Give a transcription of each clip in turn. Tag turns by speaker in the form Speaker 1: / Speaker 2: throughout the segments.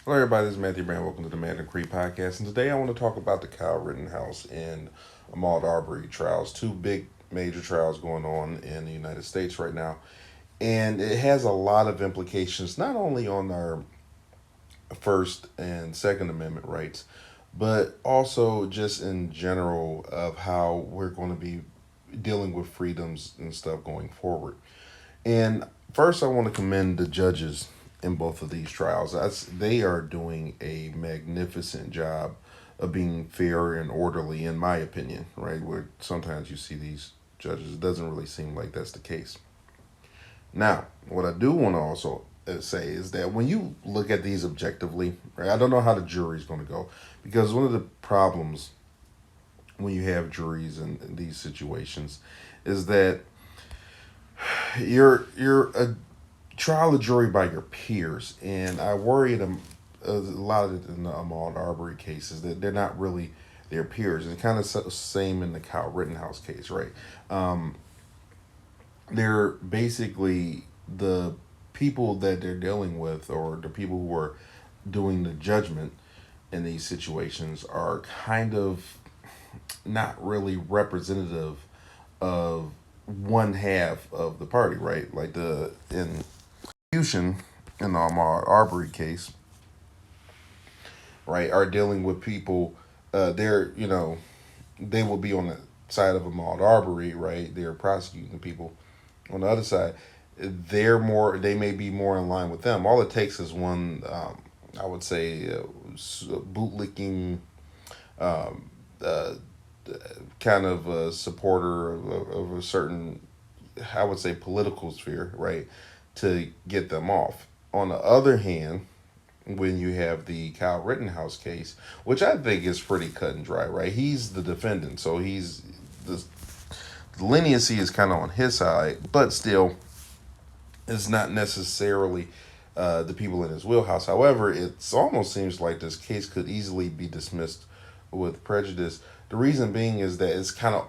Speaker 1: Hello, everybody. This is Matthew Brand. Welcome to the Man and Creek podcast. And today I want to talk about the Kyle Rittenhouse and Ahmaud Arbery trials. Two big major trials going on in the United States right now. And it has a lot of implications, not only on our First and Second Amendment rights, but also just in general of how we're going to be dealing with freedoms and stuff going forward. And first, I want to commend the judges in both of these trials. They are doing a magnificent job of being fair and orderly, in my opinion, right? Where sometimes you see these judges, it doesn't really seem like that's the case. Now, what I do want to also say is that when you look at these objectively, right, I don't know how the jury's going to go because one of the problems when you have juries in these situations is that you're a trial a jury by your peers, and I worry them a lot of it in the Ahmaud Arbery cases that they're not really their peers, and kind of same in the Kyle Rittenhouse case, right? Um, they're basically the people that they're dealing with, or the people who are doing the judgment in these situations, are kind of not really representative of one half of the party, right? Like the in prosecution in the Ahmaud Arbery case, right, are dealing with people. They're they will be on the side of Ahmaud Arbery, right? They're prosecuting people. On the other side, they may be more in line with them. All it takes is one, I would say, bootlicking, um, uh, kind of a supporter of a certain, I would say, political sphere, right, to get them off. On the other hand, when you have the Kyle Rittenhouse case, which I think is pretty cut and dry, right? He's the defendant, so the leniency is kind of on his side, but still, it's not necessarily the people in his wheelhouse. However, it almost seems like this case could easily be dismissed with prejudice. The reason being is that it's kind of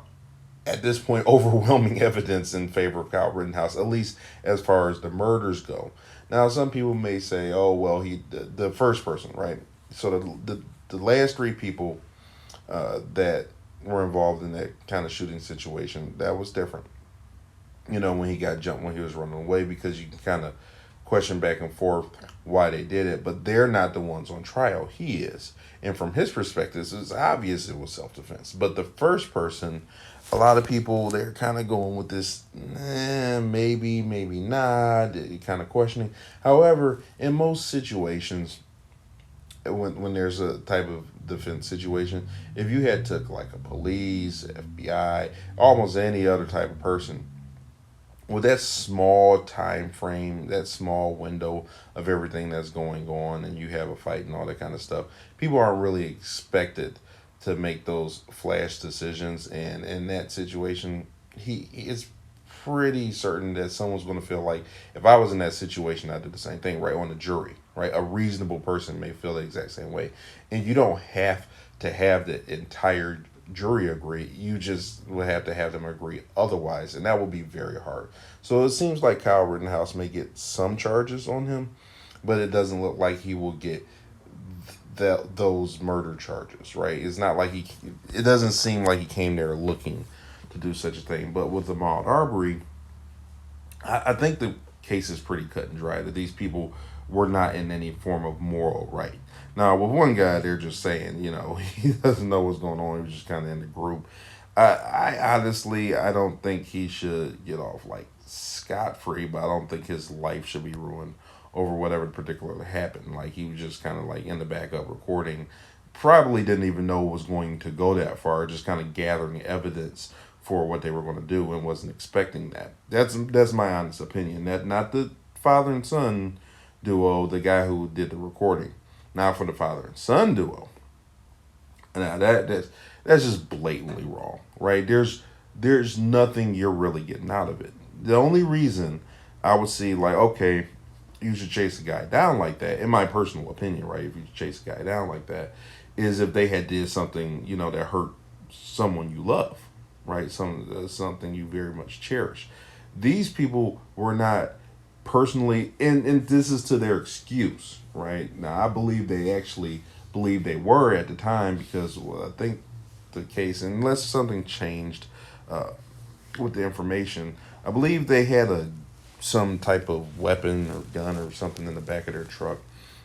Speaker 1: at this point overwhelming evidence in favor of Kyle Rittenhouse, at least as far as the murders go. Now, some people may say, "Oh, well, the first person, right?" So the last three people that were involved in that kind of shooting situation, that was different. When he got jumped when he was running away, because you can kind of question back and forth why they did it, but they're not the ones on trial. He is. And from his perspective, it's obvious it was self defense. But the first person, a lot of people, they're kind of going with this, maybe, maybe not, kind of questioning. However, in most situations, when there's a type of defense situation, if you had took like a police, FBI, almost any other type of person, with that small time frame, that small window of everything that's going on, and you have a fight and all that kind of stuff, people aren't really expected to make those flash decisions. And in that situation, it's pretty certain that someone's going to feel like, if I was in that situation, I'd do the same thing, right? On the jury, right? A reasonable person may feel the exact same way. And you don't have to have the entire jury agree. You just would have to have them agree otherwise, and that would be very hard. So it seems like Kyle Rittenhouse may get some charges on him, but it doesn't look like he will get those murder charges, right? It's not like it doesn't seem like he came there looking to do such a thing. But with Ahmaud Arbery, I think the case is pretty cut and dry, that these people were not in any form of moral right. Now, with one guy, they're just saying, he doesn't know what's going on. He was just kind of in the group. I honestly, I don't think he should get off like scot free, but I don't think his life should be ruined over whatever particularly happened. Like, he was just kind of like in the backup recording, probably didn't even know it was going to go that far, just kind of gathering evidence for what they were going to do, and wasn't expecting that. That's my honest opinion. That not the father and son duo, the guy who did the recording. Now for the father and son duo. Now that's just blatantly wrong, right? There's nothing you're really getting out of it. The only reason I would see, like, okay, you should chase a guy down like that, in my personal opinion, right? If you chase a guy down like that, is if they had did something, that hurt someone you love, right? Something you very much cherish. These people were not personally, and this is to their excuse, right? Now, I believe they actually believe they were at the time because, well, I think the case, unless something changed uh, with the information, I believe they had a some type of weapon or gun or something in the back of their truck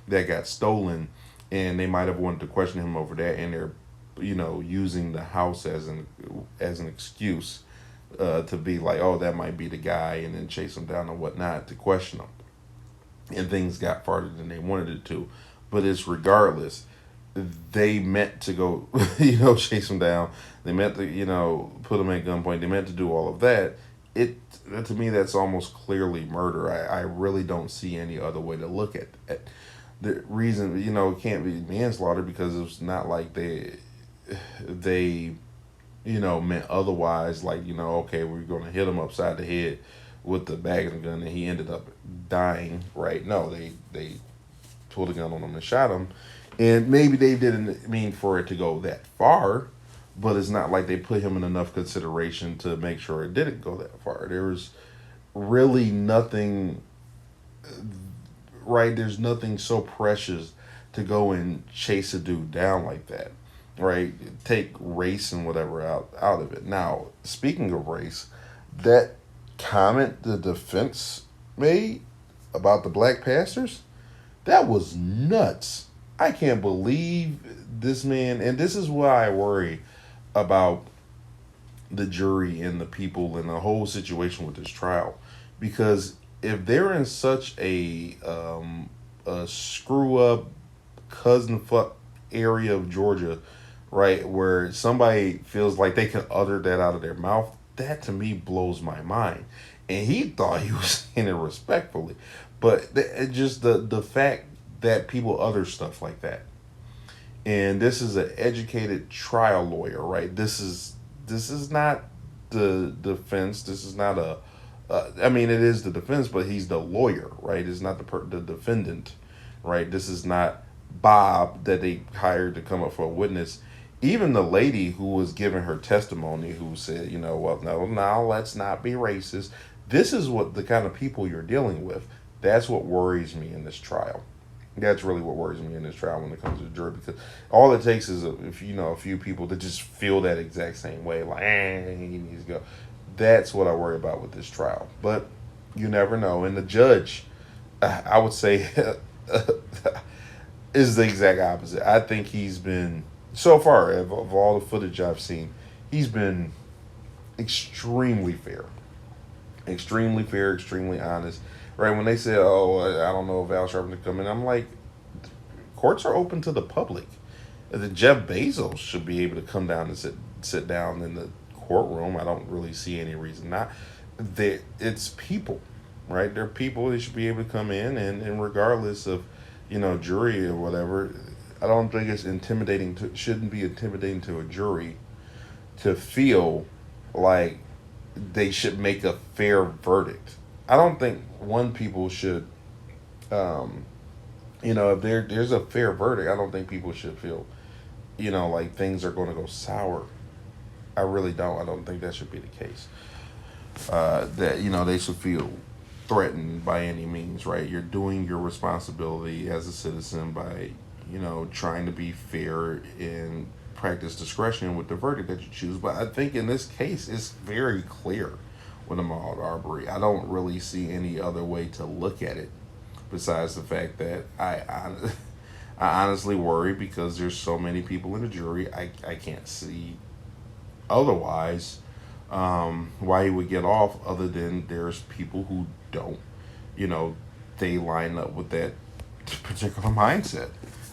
Speaker 1: that got stolen, and they might have wanted to question him over that, and they're, using the house as an excuse to be like, oh, that might be the guy, and then chase him down and whatnot to question him. And things got farther than they wanted it to. But it's regardless. They meant to go, chase him down. They meant to, put him at gunpoint. They meant to do all of that. It To me, that's almost clearly murder. I really don't see any other way to look at it. The reason, it can't be manslaughter because it's not like they meant otherwise. Like, okay, we're gonna hit him upside the head with the bag of the gun, and he ended up dying. Right? No, they pulled a gun on him and shot him, and maybe they didn't mean for it to go that far, but it's not like they put him in enough consideration to make sure it didn't go that far. There was really nothing. Right? There's nothing so precious to go and chase a dude down like that, right? Take race and whatever out of it. Now, speaking of race, that comment the defense made about the black pastors, that was nuts. I can't believe this man, and this is why I worry about the jury and the people and the whole situation with this trial, because if they're in such a screw up cousin fuck area of Georgia, right, where somebody feels like they can utter that out of their mouth, that to me blows my mind. And he thought he was saying it respectfully, but just the fact that people utter stuff like that. And this is an educated trial lawyer, right? This is not the defense. This is not a. I mean, it is the defense, but he's the lawyer, right? It's not the defendant, right? This is not Bob that they hired to come up for a witness. Even the lady who was giving her testimony, who said, well, no, let's not be racist. This is what the kind of people you're dealing with. That's what worries me in this trial. That's really what worries me in this trial when it comes to the jury, because all it takes is a few people that just feel that exact same way, like he needs to go. That's what I worry about with this trial. But you never know. And the judge, I would say, is the exact opposite. I think he's been, so far, of all the footage I've seen, he's been extremely fair. Extremely fair, extremely honest. Right, when they say, oh, I don't know if Al Sharpton to come in, I'm like, courts are open to the public. The Jeff Bezos should be able to come down and sit down in the courtroom. I don't really see any reason not. It's people, right? They're people. They should be able to come in, and regardless of, jury or whatever, I don't think it's intimidating. Shouldn't be intimidating to a jury to feel like they should make a fair verdict. I don't think people should, if there's a fair verdict, I don't think people should feel, like things are going to go sour. I really don't. I don't think that should be the case. That they should feel threatened by any means, right? You're doing your responsibility as a citizen by, trying to be fair and practice discretion with the verdict that you choose. But I think in this case, it's very clear with Ahmaud Arbery. I don't really see any other way to look at it besides the fact that I honestly worry because there's so many people in the jury. I can't see otherwise why he would get off, other than there's people who don't, they line up with that particular mindset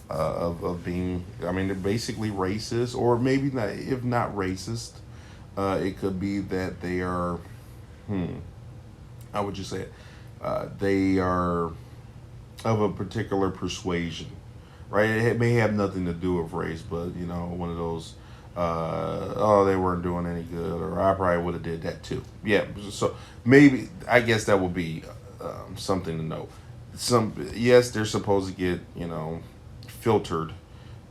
Speaker 1: of being, I mean, they're basically racist, or maybe not, if not racist, it could be that they are, how would you say it? They are of a particular persuasion, right? It may have nothing to do with race, but one of those, oh, they weren't doing any good, or I probably would have did that too. Yeah, so maybe I guess that would be something to know. Yes, they're supposed to get filtered,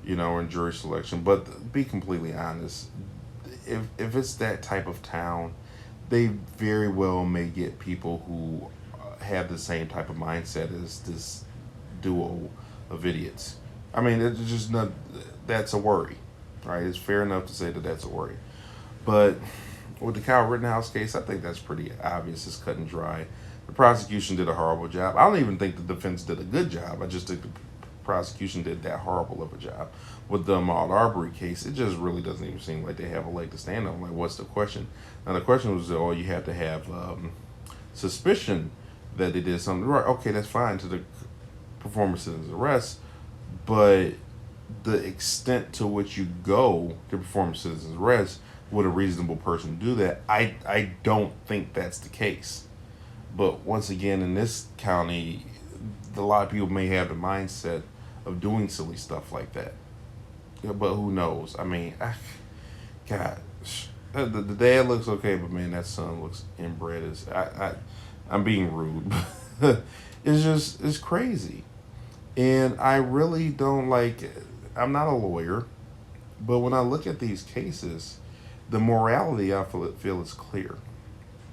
Speaker 1: in jury selection, but to be completely honest, if it's that type of town, they very well may get people who have the same type of mindset as this duo of idiots. I mean, it's just not. That's a worry, right? It's fair enough to say that that's a worry, but with the Kyle Rittenhouse case, I think that's pretty obvious. It's cut and dry. The prosecution did a horrible job. I don't even think the defense did a good job. I just think the prosecution did that horrible of a job. With the Ahmaud Arbery case, it just really doesn't even seem like they have a leg to stand on. Like, what's the question? Now, the question was, oh, you have to have suspicion that they did something right. Okay, that's fine to the perform a citizen's arrest, but the extent to which you go to perform a citizen's arrest, would a reasonable person do that? I don't think that's the case. But once again, in this county, a lot of people may have the mindset of doing silly stuff like that. Yeah, but who knows? I mean, God, the dad looks okay, but man, that son looks inbred. I'm being rude, but it's crazy, and I really don't like. I'm not a lawyer, but when I look at these cases, the morality I feel is clear.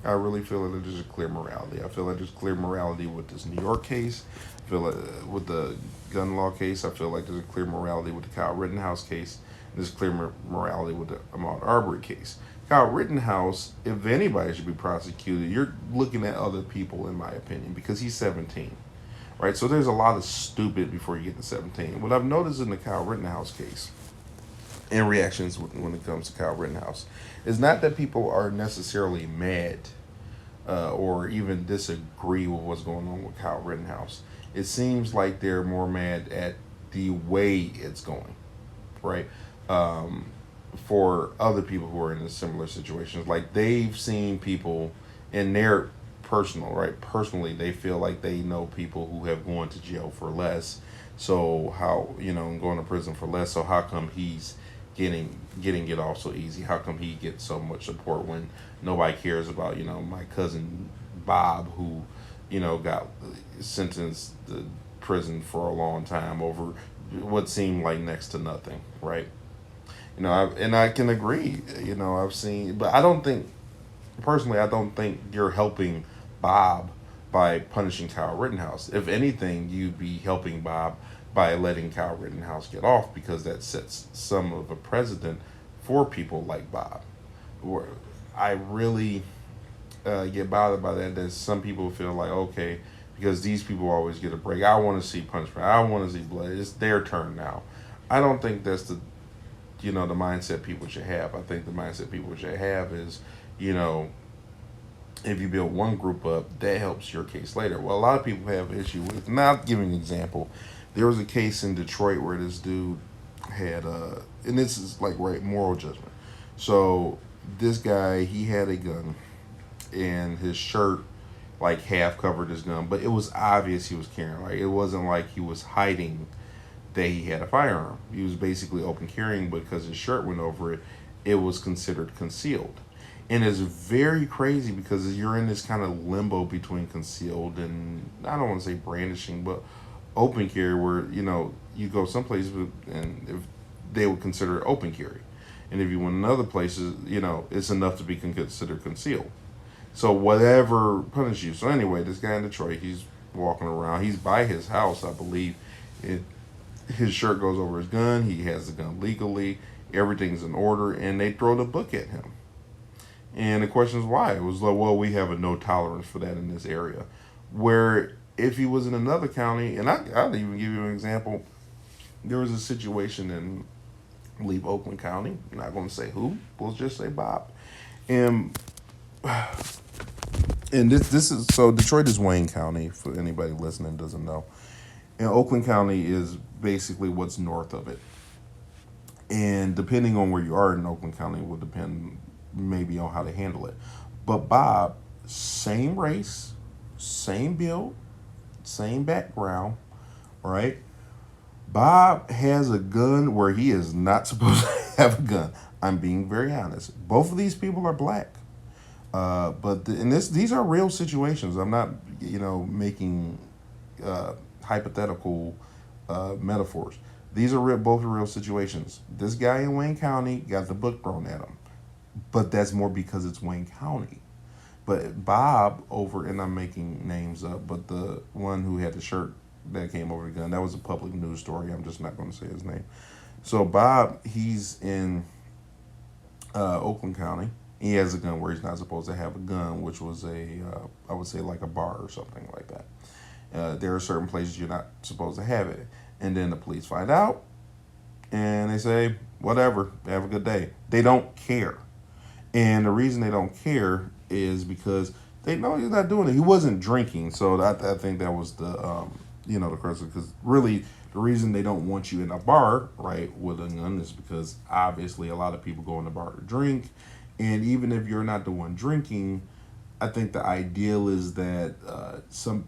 Speaker 1: I really feel that there's a clear morality. I feel like there's clear morality with this New York case. I feel like with the gun law case, I feel like there's a clear morality with the Kyle Rittenhouse case. There's clear morality with the Ahmaud Arbery case. Kyle Rittenhouse, if anybody should be prosecuted, you're looking at other people, in my opinion, because he's 17, right? So there's a lot of stupid before you get to 17. What I've noticed in the Kyle Rittenhouse case, and reactions when it comes to Kyle Rittenhouse, is not that people are necessarily mad or even disagree with what's going on with Kyle Rittenhouse. It seems like they're more mad at the way it's going, right? For other people who are in similar situations, like they've seen people in their personal, right? Personally, they feel like they know people who have gone to jail for less. So how, going to prison for less. So how come he's getting it off so easy? How come he gets so much support when nobody cares about, my cousin Bob, who, got sentenced to prison for a long time over what seemed like next to nothing, right? I can agree, I've seen, but I don't think, personally, I don't think you're helping Bob by punishing Kyle Rittenhouse. If anything, you'd be helping Bob by letting Kyle Rittenhouse get off, because that sets some of a precedent for people like Bob. Where I really get bothered by that. That some people feel like, okay, because these people always get a break, I want to see punishment. I want to see blood. It's their turn now. I don't think that's the mindset people should have. I think the mindset people should have is, if you build one group up, that helps your case later. Well, a lot of people have an issue with. Not giving an example. There was a case in Detroit where this dude had and this is like right moral judgment. So this guy, he had a gun, and his shirt like half covered his gun, but it was obvious he was carrying. Like, it wasn't like he was hiding that he had a firearm. He was basically open carrying, but because his shirt went over it, it was considered concealed. And it's very crazy because you're in this kind of limbo between concealed and, I don't want to say brandishing, but open carry, where you go some places and if they would consider it open carry, and if you went in other places, it's enough to be considered concealed. So whatever punishes you. So anyway, this guy in Detroit, he's walking around. He's by his house, I believe. His shirt goes over his gun. He has the gun legally. Everything's in order, and they throw the book at him. And the question is why. It was like, well, we have a no tolerance for that in this area. Where if he was in another county, and I'll even give you an example. There was a situation in, I believe, Oakland County. I'm not going to say who. We'll just say Bob. And this is, so Detroit is Wayne County, for anybody listening doesn't know. And Oakland County is basically what's north of it. And depending on where you are in Oakland County will depend maybe on how to handle it. But Bob, same race, same build, same background, right? Bob has a gun where he is not supposed to have a gun. I'm being very honest. Both of these people are black. These are real situations. I'm not, making hypothetical metaphors. These are both real situations. This guy in Wayne County got the book thrown at him, but that's more because it's Wayne County. But Bob over, and I'm making names up, but the one who had the shirt that came over the gun, that was a public news story. I'm just not going to say his name. So Bob, he's in Oakland County. He has a gun where he's not supposed to have a gun, which was I would say like a bar or something like that. There are certain places you're not supposed to have it. And then the police find out and they say, whatever, have a good day. They don't care. And the reason they don't care is because they know he's not doing it. He wasn't drinking. So I think that was the question. Because really, the reason they don't want you in a bar, right, with a gun is because obviously a lot of people go in the bar to drink. And even if you're not the one drinking, I think the ideal is that some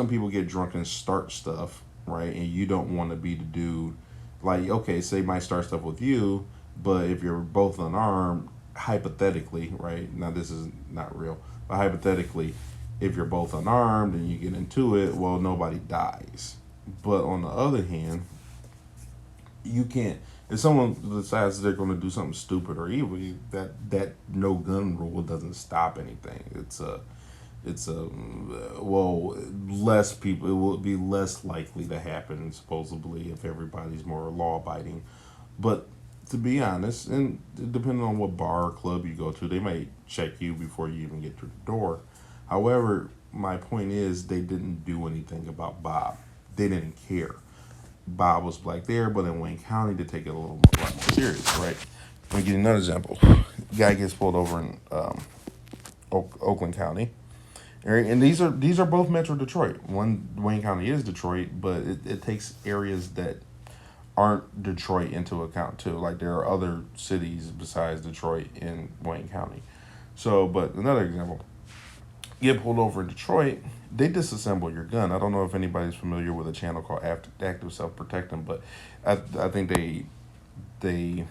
Speaker 1: people get drunk and start stuff, right? And you don't want to be the dude, like, okay, say might start stuff with you, but if you're both unarmed, hypothetically, right? Now this is not real, but hypothetically, if you're both unarmed and you get into it, well, nobody dies. But on the other hand, you can't. If someone decides they're going to do something stupid or evil, that no gun rule doesn't stop anything. It's a well, less people. It will be less likely to happen supposedly if everybody's more law abiding. But to be honest, and depending on what bar or club you go to, they may check you before you even get to the door. However, my point is they didn't do anything about Bob. They didn't care. Bob was black there, but in Wayne County, they take it a lot more serious, right? Let me give you another example. Guy gets pulled over in Oakland County, right? And these are both Metro Detroit. One, Wayne County is Detroit, but it takes areas that aren't Detroit into account too. Like there are other cities besides Detroit in Wayne County. So, but another example, get pulled over in Detroit, they disassemble your gun. I don't know if anybody's familiar with a channel called Active Self Protecting, but I think they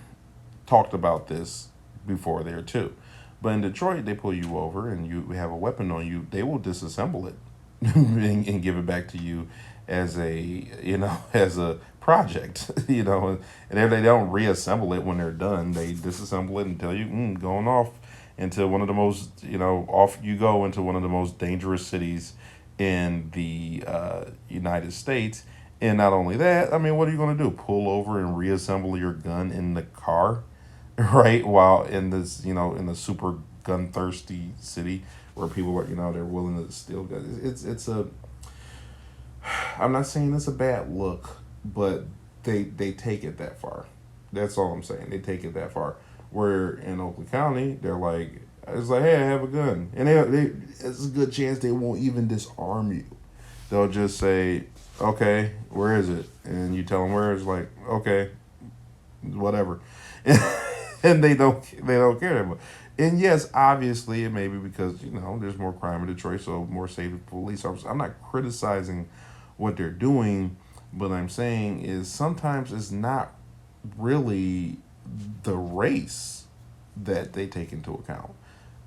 Speaker 1: talked about this before there too. But in Detroit, they pull you over and you have a weapon on you. They will disassemble it and give it back to you as a as a project. And if they don't reassemble it when they're done, they disassemble it and tell you going off into one of the most off you go into one of the most dangerous cities in the United States. And not only that, I mean, what are you going to do? Pull over and reassemble your gun in the car, right? While in this, in the super gun thirsty city where people are, they're willing to steal guns. It's I'm not saying it's a bad look, but they take it that far. That's all I'm saying. They take it that far. Where in Oakland County, they're like, it's like, hey, I have a gun, and it's a good chance they won't even disarm you. They'll just say, okay, where is it? And you tell them where. It's like, okay, whatever, and they don't care that much. And yes, obviously, it may be because there's more crime in Detroit, so more safe police officers. I'm not criticizing what they're doing, but I'm saying is sometimes it's not really the race that they take into account.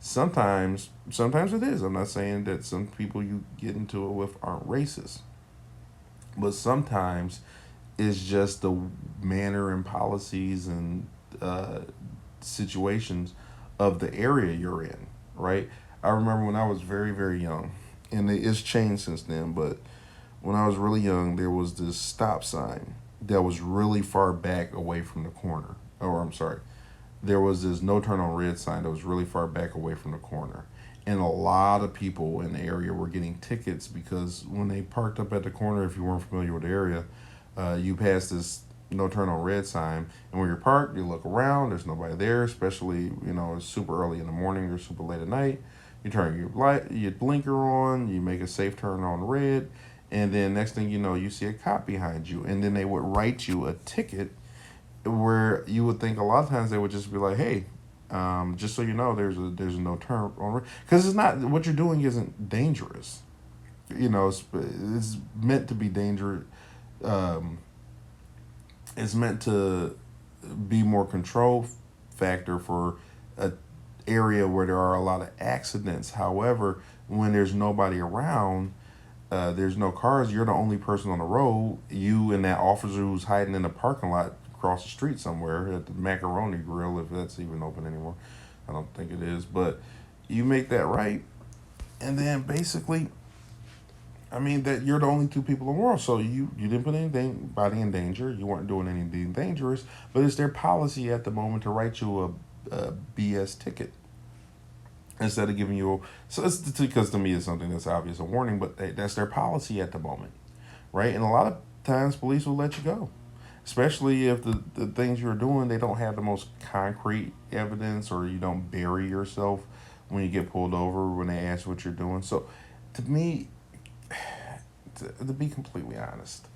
Speaker 1: Sometimes it is. I'm not saying that some people you get into it with aren't racist, but sometimes it's just the manner and policies and situations of the area you're in, right? I remember when I was very, very young, and it's changed since then, but when I was really young, there was this stop sign that was really far back away from the corner. Or I'm sorry, there was this no turn on red sign that was really far back away from the corner. And a lot of people in the area were getting tickets because when they parked up at the corner, if you weren't familiar with the area, you pass this no turn on red sign. And when you're parked, you look around, there's nobody there, especially, it's super early in the morning or super late at night. You turn your blinker on, you make a safe turn on red, and then next thing you know, you see a cop behind you, and then they would write you a ticket where you would think a lot of times they would just be like, hey, just so you know, there's a no turn on, because it's not, what you're doing isn't dangerous. It's meant to be dangerous. It's meant to be more control factor for a area where there are a lot of accidents. However, when there's nobody around, there's no cars, you're the only person on the road, you and that officer who's hiding in the parking lot across the street somewhere at the Macaroni Grill, if that's even open anymore. I don't think it is, but you make that right, And then basically, I mean that you're the only two people in the world, so you didn't put anybody in danger. You weren't doing anything dangerous, but it's their policy at the moment to write you a BS ticket instead of giving you a, so it's because to me it's something that's obvious a warning, but that's their policy at the moment, right? And a lot of times police will let you go, especially if the things you're doing they don't have the most concrete evidence, or you don't bury yourself when you get pulled over when they ask what you're doing. So to me, to be completely honest,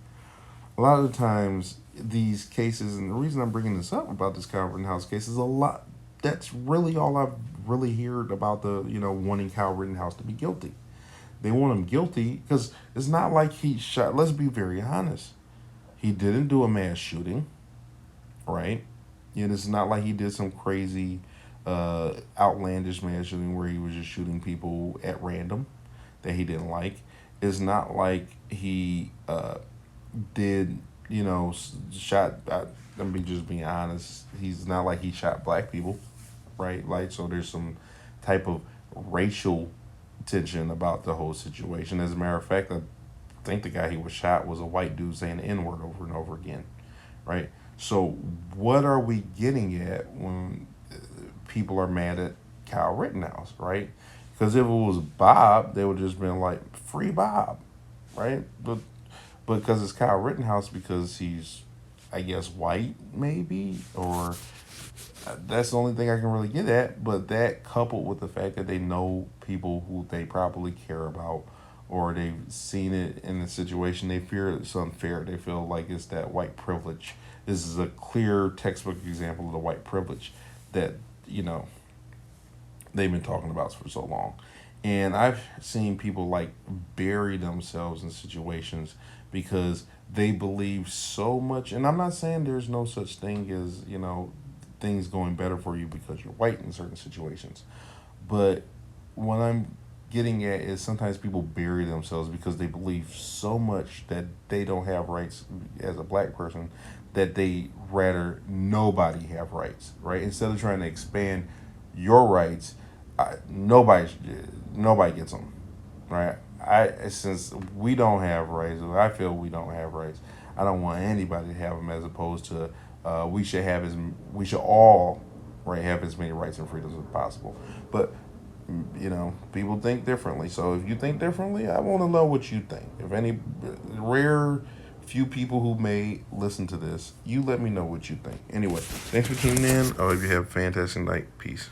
Speaker 1: a lot of the times these cases, and the reason I'm bringing this up about this Kyle Rittenhouse case is a lot. That's really all I've really heard about the wanting Kyle Rittenhouse to be guilty. They want him guilty because it's not like he shot. Let's be very honest. He didn't do a mass shooting, right? It's not like he did some crazy, outlandish mass shooting where he was just shooting people at random that he didn't like. It's not like he did, shot. Let me just be honest. He's not like he shot black people, right? Like, so there's some type of racial tension about the whole situation. As a matter of fact, I think the guy he was shot was a white dude saying the N word over and over again, right? So, what are we getting at when people are mad at Kyle Rittenhouse, right? Because if it was Bob, they would just been like, free Bob, right? But because it's Kyle Rittenhouse, because he's, I guess, white, maybe, or that's the only thing I can really get at. But that coupled with the fact that they know people who they probably care about, or they've seen it in a situation, they fear it's unfair. They feel like it's that white privilege. This is a clear textbook example of the white privilege that, they've been talking about for so long. And I've seen people like bury themselves in situations because they believe so much. And I'm not saying there's no such thing as, things going better for you because you're white in certain situations. But what I'm getting at is sometimes people bury themselves because they believe so much that they don't have rights as a black person, that they rather nobody have rights, right? Instead of trying to expand your rights, nobody nobody gets them, right? Since we don't have rights, I feel we don't have rights. I don't want anybody to have them. As opposed to, we should all, right, have as many rights and freedoms as possible. But people think differently. So if you think differently, I want to know what you think. If any rare few people who may listen to this, you let me know what you think. Anyway, thanks for tuning in. I hope you have a fantastic night. Peace.